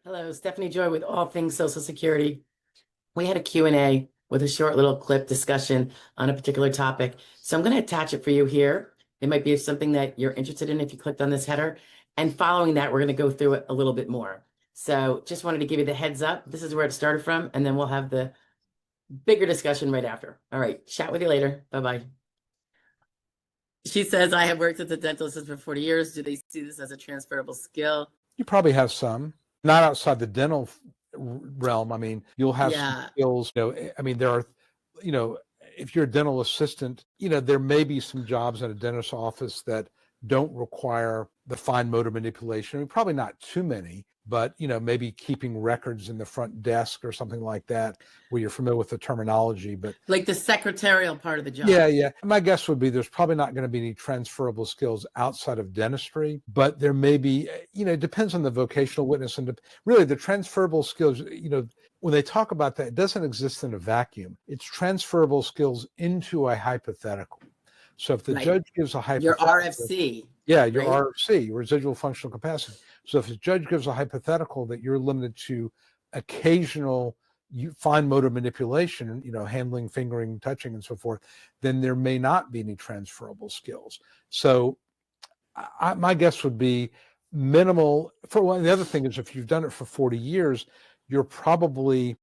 Hello, Stephanie Joy with All Things Social Security. We had a Q&A with a short little clip discussion on a particular topic. So I'm going to attach it for you here. It might be something that you're interested in if you clicked on this header. And following that, we're going to go through it a little bit more. So just wanted to give you the heads up. This is where it started from, and then we'll have the bigger discussion right after. All right, chat with you later. Bye-bye. She says, I have worked as a dental assistant for 40 years. Do they see this as a transferable skill? You probably have some, not outside the dental realm. I mean, you'll have some skills, I mean, there are, if you're a dental assistant, there may be some jobs in a dentist's office that don't require the fine motor manipulation. I mean, probably not too many, but, maybe keeping records in the front desk or something like that, where you're familiar with the terminology. But like the secretarial part of the job. Yeah. My guess would be there's probably not going to be any transferable skills outside of dentistry, but there may be, it depends on the vocational witness. And really the transferable skills, when they talk about that, it doesn't exist in a vacuum. It's transferable skills into a hypothetical. So if the judge gives a hypothetical, your RFC. Yeah, your RFC, residual functional capacity. So if the judge gives a hypothetical that you're limited to occasional fine motor manipulation, handling, fingering, touching, and so forth, then there may not be any transferable skills. So my guess would be minimal. For one, the other thing is if you've done it for 40 years, you're probably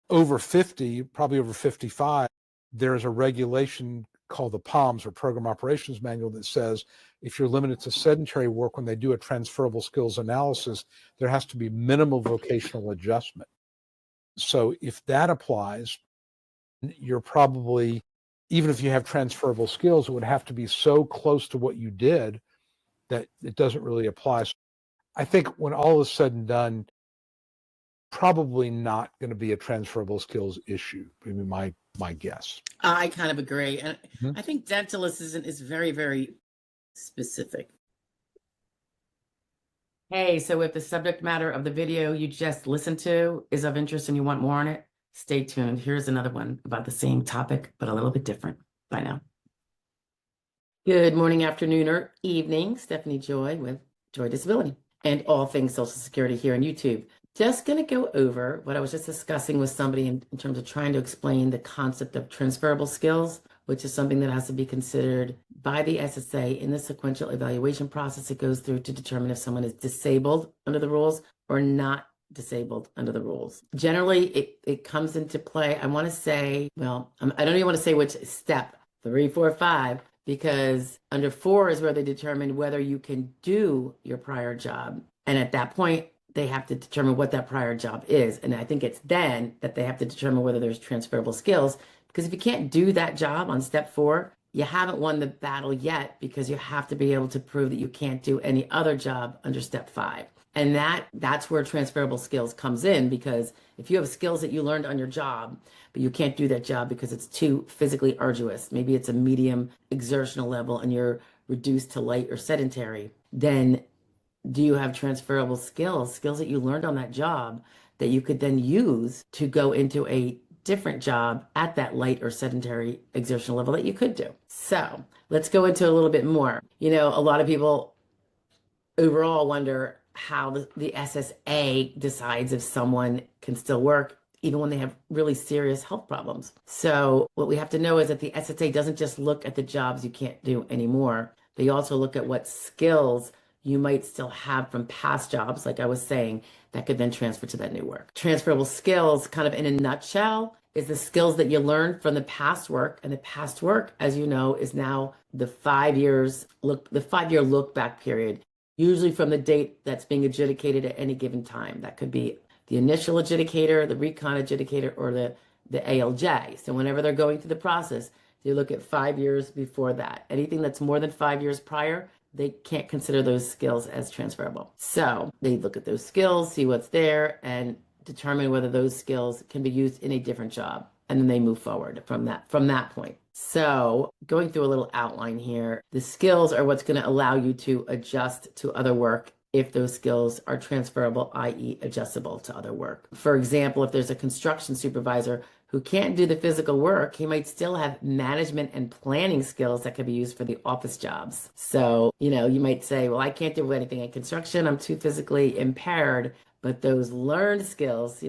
over 50, probably over 55. There's a regulation called the POMS, or Program Operations Manual, that says if you're limited to sedentary work, when they do a transferable skills analysis, there has to be minimal vocational adjustment. So if that applies, you're probably, even if you have transferable skills, it would have to be so close to what you did that it doesn't really apply. So I think when all is said and done, probably not going to be a transferable skills issue. I mean, my guess. I kind of agree. And I think dental assistant is very, very specific. Hey, so if the subject matter of the video you just listened to is of interest and you want more on it, stay tuned. Here's another one about the same topic, but a little bit different. Bye now. Good morning, afternoon, or evening. Stephanie Joy with Joy Disability and All Things Social Security here on YouTube. Just going to go over what I was just discussing with somebody in terms of trying to explain the concept of transferable skills, which is something that has to be considered by the SSA in the sequential evaluation process it goes through to determine if someone is disabled under the rules or not disabled under the rules. Generally, it comes into play, I want to say, well, I don't even want to say which step, 3, 4, 5, because under 4 is where they determine whether you can do your prior job. And at that point, they have to determine what that prior job is. And I think it's then that they have to determine whether there's transferable skills. Because if you can't do that job on step 4, you haven't won the battle yet, because you have to be able to prove that you can't do any other job under step 5. And that's where transferable skills comes in, because if you have skills that you learned on your job, but you can't do that job because it's too physically arduous, maybe it's a medium exertional level and you're reduced to light or sedentary, then do you have transferable skills that you learned on that job that you could then use to go into a different job at that light or sedentary exertional level that you could do? So let's go into a little bit more. A lot of people overall wonder how the SSA decides if someone can still work even when they have really serious health problems. So what we have to know is that the SSA doesn't just look at the jobs you can't do anymore. They also look at what skills you might still have from past jobs, like I was saying, that could then transfer to that new work. Transferable skills, kind of in a nutshell, is the skills that you learned from the past work. And the past work, as you know, is now the 5-year look back period, usually from the date that's being adjudicated at any given time. That could be the initial adjudicator, the recon adjudicator, or the ALJ. So whenever they're going through the process, they look at 5 years before that. Anything that's more than 5 years prior, they can't consider those skills as transferable. So they look at those skills, see what's there, and determine whether those skills can be used in a different job. And then they move forward from that point. So going through a little outline here, the skills are what's going to allow you to adjust to other work if those skills are transferable, i.e. adjustable to other work. For example, if there's a construction supervisor who can't do the physical work, he might still have management and planning skills that could be used for the office jobs. So, you might say, well, I can't do anything in construction. I'm too physically impaired, But those learned skills,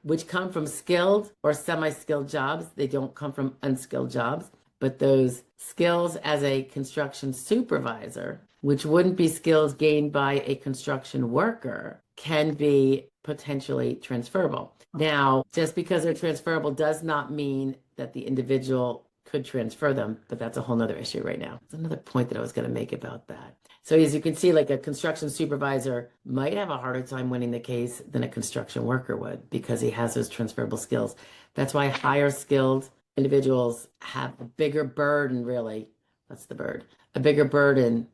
which come from skilled or semi-skilled jobs, they don't come from unskilled jobs. But those skills as a construction supervisor, which wouldn't be skills gained by a construction worker, can be potentially transferable. Now, just because they're transferable does not mean that the individual could transfer them, but that's a whole nother issue right now. It's another point that I was going to make about that. So as you can see, like a construction supervisor might have a harder time winning the case than a construction worker would because he has those transferable skills. That's why higher skilled individuals have a bigger burden, really. That's the bird. A bigger burden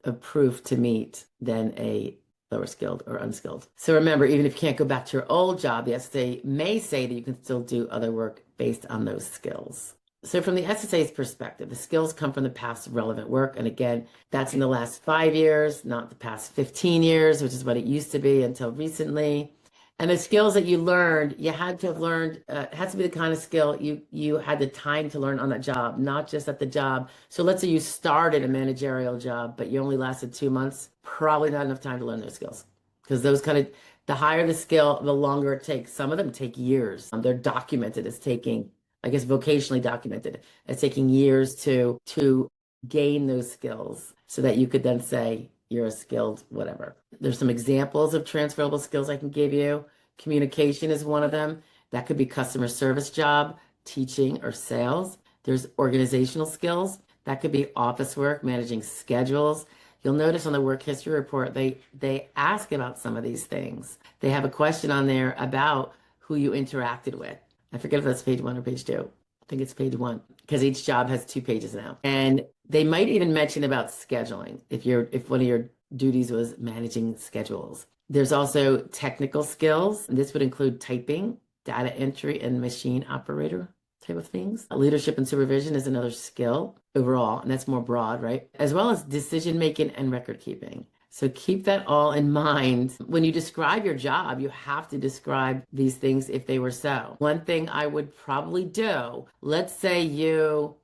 of proof to meet than a lower skilled or unskilled. So remember, even if you can't go back to your old job, the SSA may say that you can still do other work based on those skills. So from the SSA's perspective, the skills come from the past relevant work. And again, that's in the last 5 years, not the past 15 years, which is what it used to be until recently. And the skills that you learned, you had to have learned, it has to be the kind of skill you had the time to learn on that job, not just at the job. So let's say you started a managerial job, but you only lasted 2 months, probably not enough time to learn those skills. Because those the higher the skill, the longer it takes. Some of them take years. They're documented as taking, I guess, vocationally documented as taking years to gain those skills so that you could then say, you're a skilled whatever. There's some examples of transferable skills I can give you. Communication is one of them. That could be customer service job, teaching, or sales. There's organizational skills. That could be office work, managing schedules. You'll notice on the work history report, they ask about some of these things. They have a question on there about who you interacted with. I forget if that's page 1 or page 2. I think it's page 1 because each job has 2 pages now. And they might even mention about scheduling if one of your duties was managing schedules. There's also technical skills. And this would include typing, data entry, and machine operator type of things. Leadership and supervision is another skill overall, and that's more broad, right? As well as decision making and record keeping. So keep that all in mind. When you describe your job, you have to describe these things if they were so. One thing I would probably do, let's say you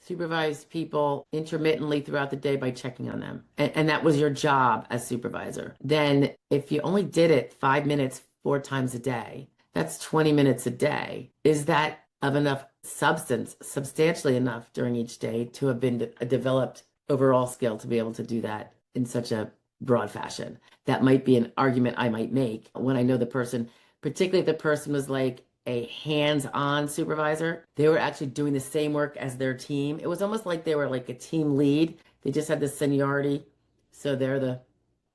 supervise people intermittently throughout the day by checking on them. And that was your job as supervisor. Then if you only did it 5 minutes 4 times a day, that's 20 minutes a day. Is that of enough substance, substantially enough during each day to have been a developed overall skill to be able to do that in such a broad fashion? That might be an argument I might make when I know the person, particularly if the person was like a hands-on supervisor. They were actually doing the same work as their team. It was almost like they were like a team lead. They just had the seniority, so they're the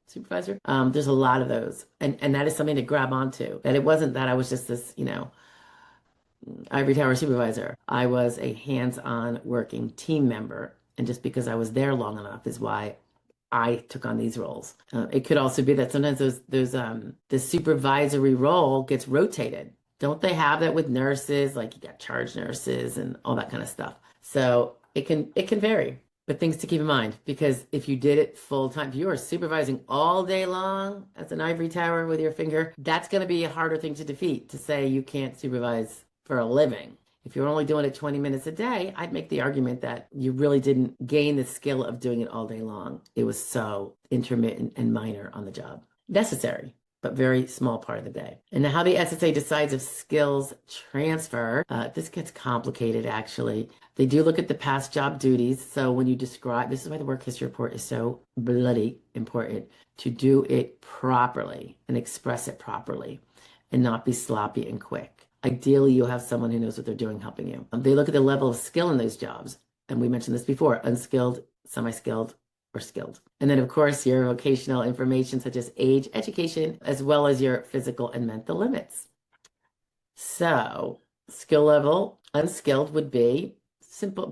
supervisor. There's a lot of those, and that is something to grab onto. That it wasn't that I was just this, ivory tower supervisor. I was a hands-on working team member, and just because I was there long enough is why I took on these roles. It could also be that sometimes the supervisory role gets rotated. Don't they have that with nurses? Like you got charge nurses and all that kind of stuff. So it can vary, but things to keep in mind, because if you did it full time, if you are supervising all day long as an ivory tower with your finger, that's going to be a harder thing to defeat, to say you can't supervise for a living. If you're only doing it 20 minutes a day, I'd make the argument that you really didn't gain the skill of doing it all day long. It was so intermittent and minor on the job. Necessary, but very small part of the day. And how the SSA decides if skills transfer, this gets complicated actually. They do look at the past job duties. So when you describe, this is why the work history report is so bloody important, to do it properly and express it properly and not be sloppy and quick. Ideally, you'll have someone who knows what they're doing helping you. They look at the level of skill in those jobs. And we mentioned this before, unskilled, semi-skilled, or skilled. And then, of course, your vocational information such as age, education, as well as your physical and mental limits. So skill level, unskilled would be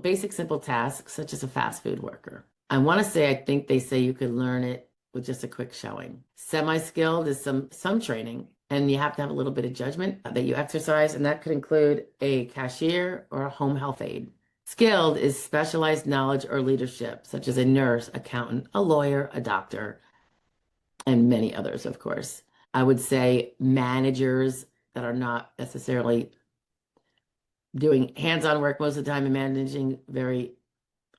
basic, simple tasks such as a fast food worker. I want to say, I think they say you could learn it with just a quick showing. Semi-skilled is some training, and you have to have a little bit of judgment that you exercise, and that could include a cashier or a home health aide. Skilled is specialized knowledge or leadership, such as a nurse, accountant, a lawyer, a doctor, and many others, of course. I would say managers that are not necessarily doing hands-on work most of the time and managing very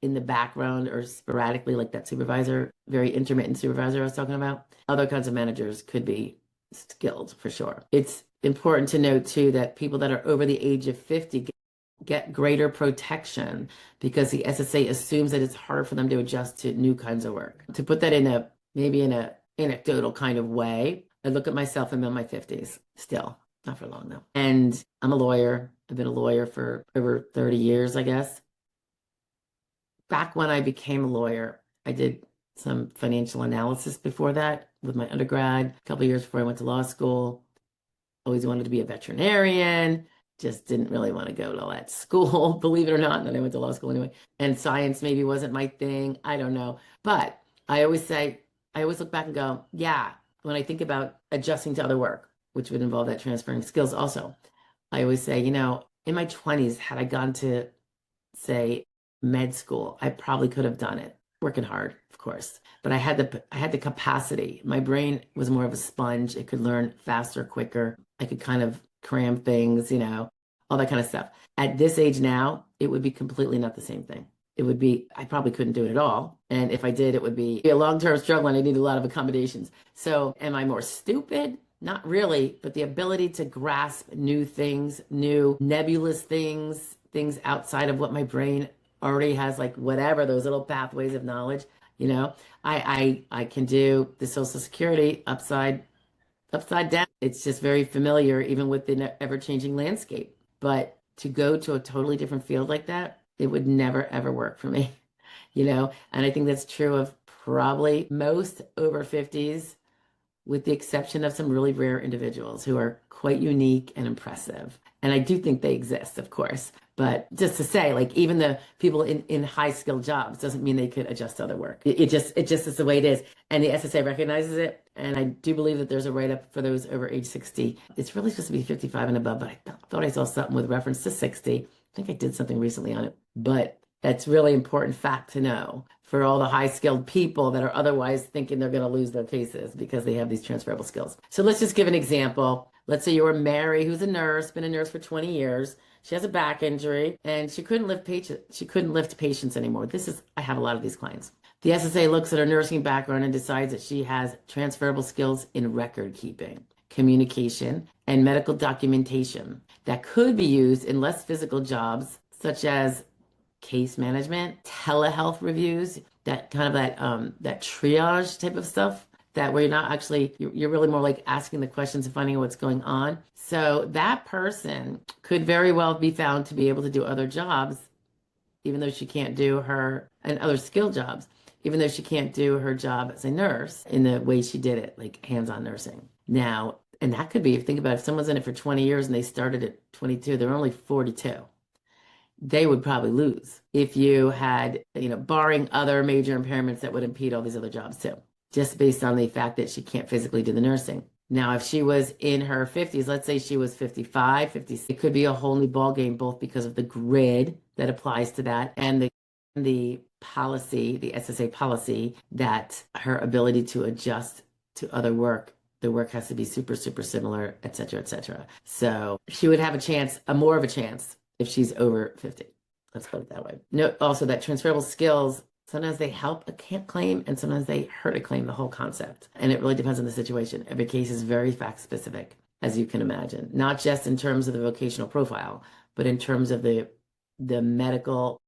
in the background or sporadically, like that supervisor, very intermittent supervisor I was talking about. Other kinds of managers could be skilled for sure. It's important to note too that people that are over the age of 50 get greater protection because the SSA assumes that it's hard for them to adjust to new kinds of work. To put that in a maybe in a anecdotal kind of way, I look at myself, I'm in my 50s still, not for long though. And I'm a lawyer. I've been a lawyer for over 30 years, I guess. Back when I became a lawyer, I did some financial analysis before that with my undergrad, a couple of years before I went to law school. Always wanted to be a veterinarian, just didn't really want to go to that school, believe it or not. And then I went to law school anyway. And science maybe wasn't my thing. I don't know. But I always look back and go, yeah, when I think about adjusting to other work, which would involve that transferring skills also, I always say, in my 20s, had I gone to, say, med school, I probably could have done it. Working hard, of course, but I had the capacity. My brain was more of a sponge. It could learn faster, quicker. I could kind of cram things, all that kind of stuff. At this age now, it would be completely not the same thing. I probably couldn't do it at all. And if I did, it would be a long-term struggle and I need a lot of accommodations. So am I more stupid? Not really, but the ability to grasp new things, new nebulous things outside of what my brain already has, like whatever, those little pathways of knowledge, I can do the Social Security upside down. It's just very familiar, even with the ever-changing landscape. But to go to a totally different field like that, it would never, ever work for me, And I think that's true of probably most over 50s, with the exception of some really rare individuals who are quite unique and impressive. And I do think they exist, of course. But just to say, like, even the people in high skilled jobs doesn't mean they could adjust to other work. It just is the way it is. And the SSA recognizes it. And I do believe that there's a write-up for those over age 60. It's really supposed to be 55 and above, but I thought I saw something with reference to 60. I think I did something recently on it. But that's really important fact to know for all the high skilled people that are otherwise thinking they're going to lose their cases because they have these transferable skills. So let's just give an example. Let's say you were Mary, who's a nurse, been a nurse for 20 years. She has a back injury and she couldn't lift patients anymore. I have a lot of these clients. The SSA looks at her nursing background and decides that she has transferable skills in record keeping, communication, and medical documentation that could be used in less physical jobs, such as case management, telehealth reviews, that kind of that triage type of stuff, that where you're really more like asking the questions and finding out what's going on. So that person could very well be found to be able to do other jobs, even though she can't do and other skill jobs, even though she can't do her job as a nurse in the way she did it, like hands-on nursing. Now, and that could be, if you think about it, if someone's in it for 20 years and they started at 22, they're only 42. They would probably lose if you had, barring other major impairments that would impede all these other jobs too, just based on the fact that she can't physically do the nursing. Now, if she was in her 50s, let's say she was 55, 56, it could be a whole new ballgame, both because of the grid that applies to that and the policy, the SSA policy, that her ability to adjust to other work, the work has to be super, super similar, et cetera, et cetera. So she would have more of a chance if she's over 50. Let's put it that way. Note also that transferable skills, sometimes they help a claim and sometimes they hurt a claim, the whole concept. And it really depends on the situation. Every case is very fact specific, as you can imagine, not just in terms of the vocational profile, but in terms of the medical,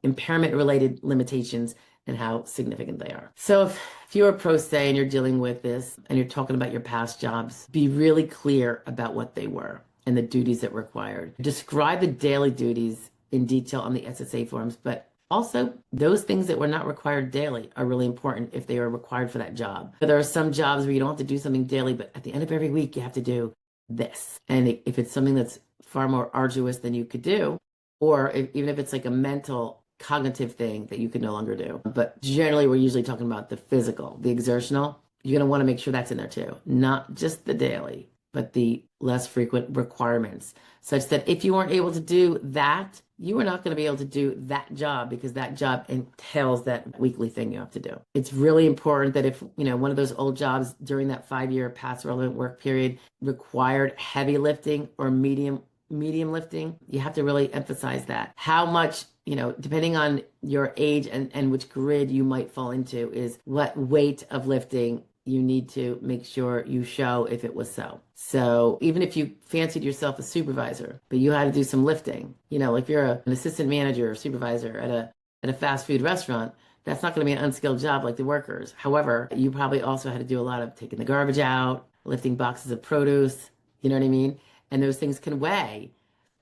impairment related limitations and how significant they are. So if you're a pro se and you're dealing with this and you're talking about your past jobs, be really clear about what they were and the duties that were required. Describe the daily duties in detail on the SSA forms, but also those things that were not required daily are really important if they are required for that job. There are some jobs where you don't have to do something daily, but at the end of every week, you have to do this. And if it's something that's far more arduous than you could do, or even if it's like a mental cognitive thing that you could no longer do. But generally, we're usually talking about the physical, the exertional. You're going to want to make sure that's in there too, not just the daily, but the less frequent requirements, such that if you weren't able to do that, you are not going to be able to do that job because that job entails that weekly thing you have to do. It's really important that if, one of those old jobs during that 5-year past relevant work period required heavy lifting or medium lifting, you have to really emphasize that. How much you know, depending on your age and which grid you might fall into, is what weight of lifting you need to make sure you show if it was so. So even if you fancied yourself a supervisor, but you had to do some lifting, you know, like you're an assistant manager or supervisor at a fast food restaurant, that's not going to be an unskilled job like the workers. However, you probably also had to do a lot of taking the garbage out, lifting boxes of produce, you know what I mean? And those things can weigh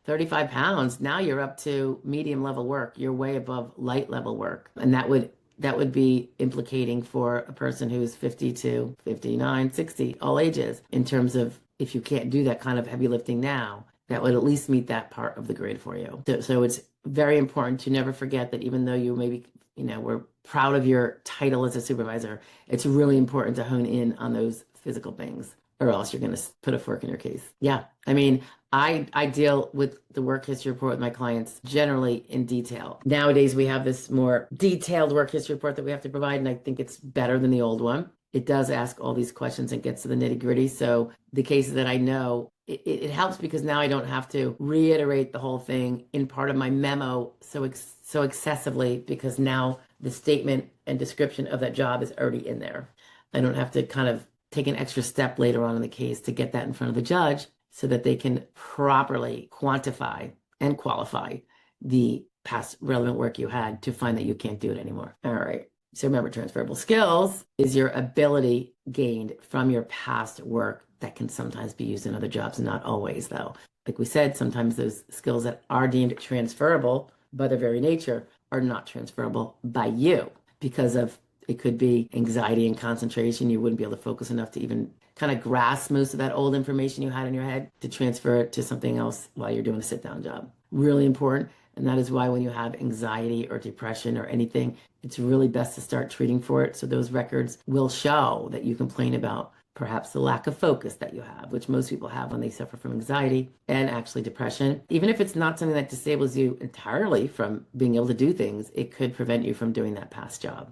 35 pounds. Now you're up to medium level work. You're way above light level work. And that would be implicating for a person who's 52, 59, 60, all ages, in terms of if you can't do that kind of heavy lifting now, that would at least meet that part of the grade for you. So it's very important to never forget that even though you maybe, you know, we're proud of your title as a supervisor, it's really important to hone in on those physical things, or else you're going to put a fork in your case. Yeah. I mean, I deal with the work history report with my clients generally in detail. Nowadays, we have this more detailed work history report that we have to provide, and I think it's better than the old one. It does ask all these questions and gets to the nitty gritty. So the cases that I know, it helps because now I don't have to reiterate the whole thing in part of my memo so excessively, because now the statement and description of that job is already in there. I don't have to kind of take an extra step later on in the case to get that in front of the judge so that they can properly quantify and qualify the past relevant work you had to find that you can't do it anymore. All right. So remember, transferable skills is your ability gained from your past work that can sometimes be used in other jobs, not always, though. Like we said, sometimes those skills that are deemed transferable by their very nature are not transferable by you because of, it could be anxiety and concentration. You wouldn't be able to focus enough to even kind of grasp most of that old information you had in your head to transfer it to something else while you're doing a sit-down job. Really important. And that is why when you have anxiety or depression or anything, it's really best to start treating for it. So those records will show that you complain about perhaps the lack of focus that you have, which most people have when they suffer from anxiety and actually depression. Even if it's not something that disables you entirely from being able to do things, it could prevent you from doing that past job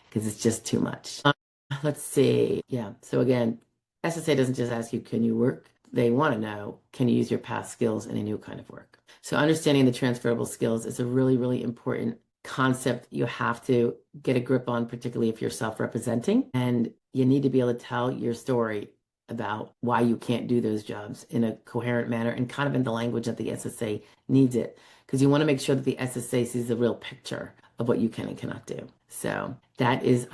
because it's just too much. Let's see. Yeah. So again, SSA doesn't just ask you, can you work? They want to know, can you use your past skills in a new kind of work? So understanding the transferable skills is a really, really important concept you have to get a grip on, particularly if you're self-representing. And you need to be able to tell your story about why you can't do those jobs in a coherent manner and kind of in the language that the SSA needs it. Because you want to make sure that the SSA sees the real picture of what you can and cannot do. So that is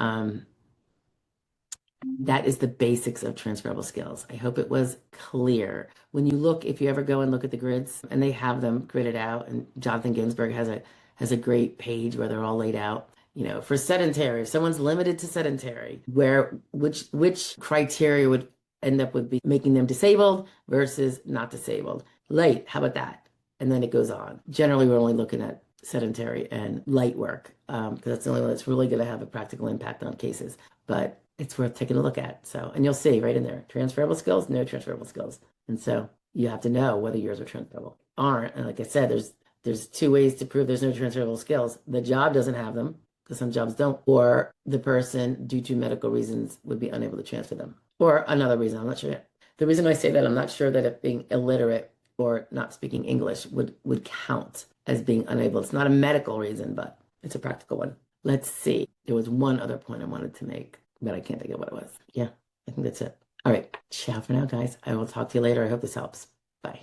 the basics of transferable skills. I hope it was clear. When you look, if you ever go and look at the grids, and they have them gridded out, and Jonathan Ginsburg has a great page where they're all laid out. You know, for sedentary, if someone's limited to sedentary, which criteria would end up with making them disabled versus not disabled? Light, how about that? And then it goes on. Generally, we're only looking at sedentary and light work because that's the only one that's really going to have a practical impact on cases. But it's worth taking a look at. So, and you'll see right in there, transferable skills, no transferable skills. And so you have to know whether yours are transferable. Aren't. And like I said, there's two ways to prove there's no transferable skills. The job doesn't have them, because some jobs don't, or the person, due to medical reasons, would be unable to transfer them. Or another reason, I'm not sure yet. The reason I say that, I'm not sure that if being illiterate or not speaking English would count as being unable. It's not a medical reason, but it's a practical one. Let's see. There was one other point I wanted to make, but I can't think of what it was. Yeah, I think that's it. All right. Ciao for now, guys. I will talk to you later. I hope this helps. Bye.